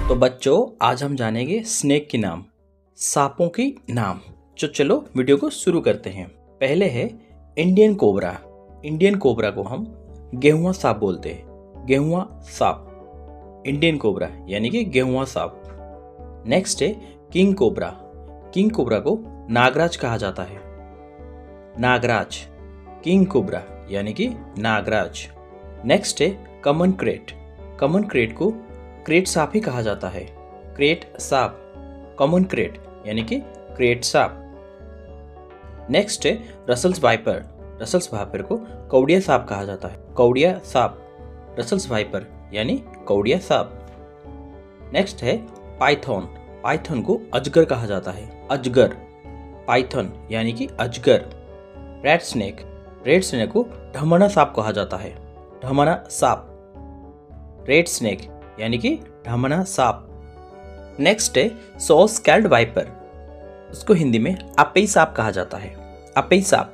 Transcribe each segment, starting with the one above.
तो बच्चों आज हम जानेंगे स्नेक के नाम, सांपों के नाम। तो चलो वीडियो को शुरू करते हैं। पहले है इंडियन कोबरा। इंडियन कोबरा को हम गेहुआ सांप बोलते हैं। गेहुआ सांप, इंडियन कोबरा यानी कि गेहुआ सांप। नेक्स्ट है किंग कोबरा। किंग कोबरा को नागराज कहा जाता है। नागराज, किंग कोबरा यानी कि नागराज। नेक्स्ट है कॉमन क्रेट। कॉमन क्रेट को क्रेट सांप ही कहा जाता है। क्रेट सांप, कॉमन क्रेट यानी कि क्रेट सांप। नेक्स्ट है रसल्स वाइपर। रसल्स वाइपर को कौड़िया सांप कहा जाता है। कौड़िया सांप, रसल्स वाइपर यानी कौड़िया सांप। नेक्स्ट है पाइथन। पाइथन को अजगर कहा जाता है। अजगर, पाइथन यानी कि अजगर। Red snake. रेड स्नेक को ढमना सांप कहा जाता है। ढमना सांप, रेड स्नेक यानी कि ढमना सांप। नेक्स्ट है सॉ स्कैल्ड वाइपर। उसको हिंदी में आपई सांप कहा जाता है। आपई सांप,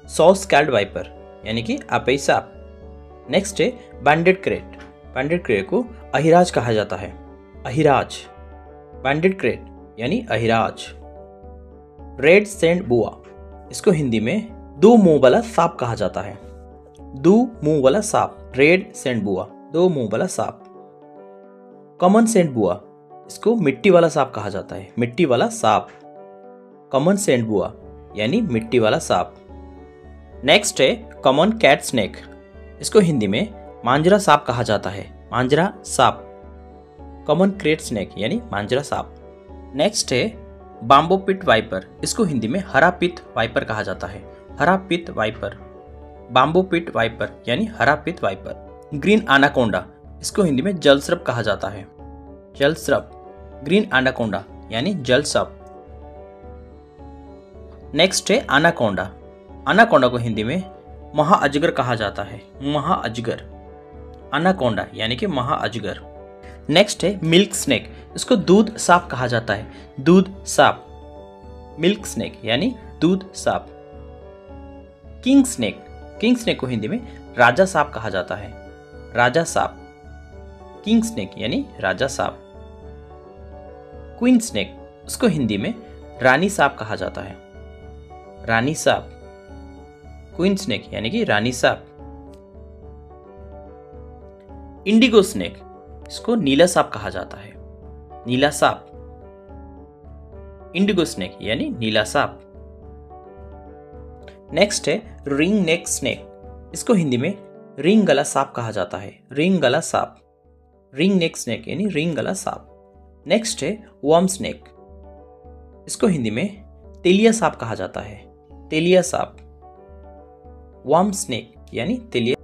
सॉ स्कैल्ड वाइपर यानी कि आपई सांप। नेक्स्ट है बैंडेड क्रेट। बैंडेड क्रेट को अहिराज कहा जाता है। अहिराज, बैंडेड क्रेट यानी अहिराज। रेड सैंड बुआ। इसको हिंदी में दो मुंह वाला सांप कहा जाता है। दो मुंह वाला सांप, रेड सैंड बुआ, दो मुंह वाला सांप। कॉमन सैंड बुआ, इसको मिट्टी वाला सांप कहा जाता है। मिट्टी वाला सांप, कॉमन सैंड बुआ यानी मिट्टी वाला सांप। नेक्स्ट है कॉमन कैट स्नेक। इसको हिंदी में मांजरा सांप कहा जाता है। मांजरा सांप, कॉमन क्रेट स्नेक यानी मांजरा सांप। नेक्स्ट है बाम्बो पिट वाइपर। इसको हिंदी में हरा पित वाइपर कहा जाता है। हरा पित वाइपर, बाम्बो पिट वाइपर यानी हरा पित वाइपर। Green anaconda. इसको हिंदी में जलसर्प कहा जाता है। जलसर्प, ग्रीन एनाकोंडा यानी जलसर्प। नेक्स्ट है एनाकोंडा। एनाकोंडा को हिंदी में महाअजगर कहा जाता है। महाअजगर, एनाकोंडा यानी कि महाअजगर। नेक्स्ट है मिल्क स्नेक। इसको दूध सांप कहा जाता है। दूध सांप, मिल्क स्नेक यानी दूध सांप। King snake. किंग स्नेक को हिंदी में राजा सांप कहा जाता है। राजा सांप, किंग स्नेक यानी राजा सांप। Queen snake. उसको हिंदी में रानी सांप कहा जाता है। रानी सांप, क्वीन स्नेक यानी कि रानी सांप। Indigo snake. इसको नीला सांप कहा जाता है। नीला सांप, इंडिगो स्नेक यानी नीला सांप। नेक्स्ट है रिंग नेक स्नेक। इसको हिंदी में रिंग गला सांप कहा जाता है। रिंग गला सांप, रिंग नेक स्नेक यानी रिंग गला सांप। नेक्स्ट है वर्म स्नेक। इसको हिंदी में तेलिया सांप कहा जाता है। तेलिया सांप, वर्म स्नेक यानी तेलिया।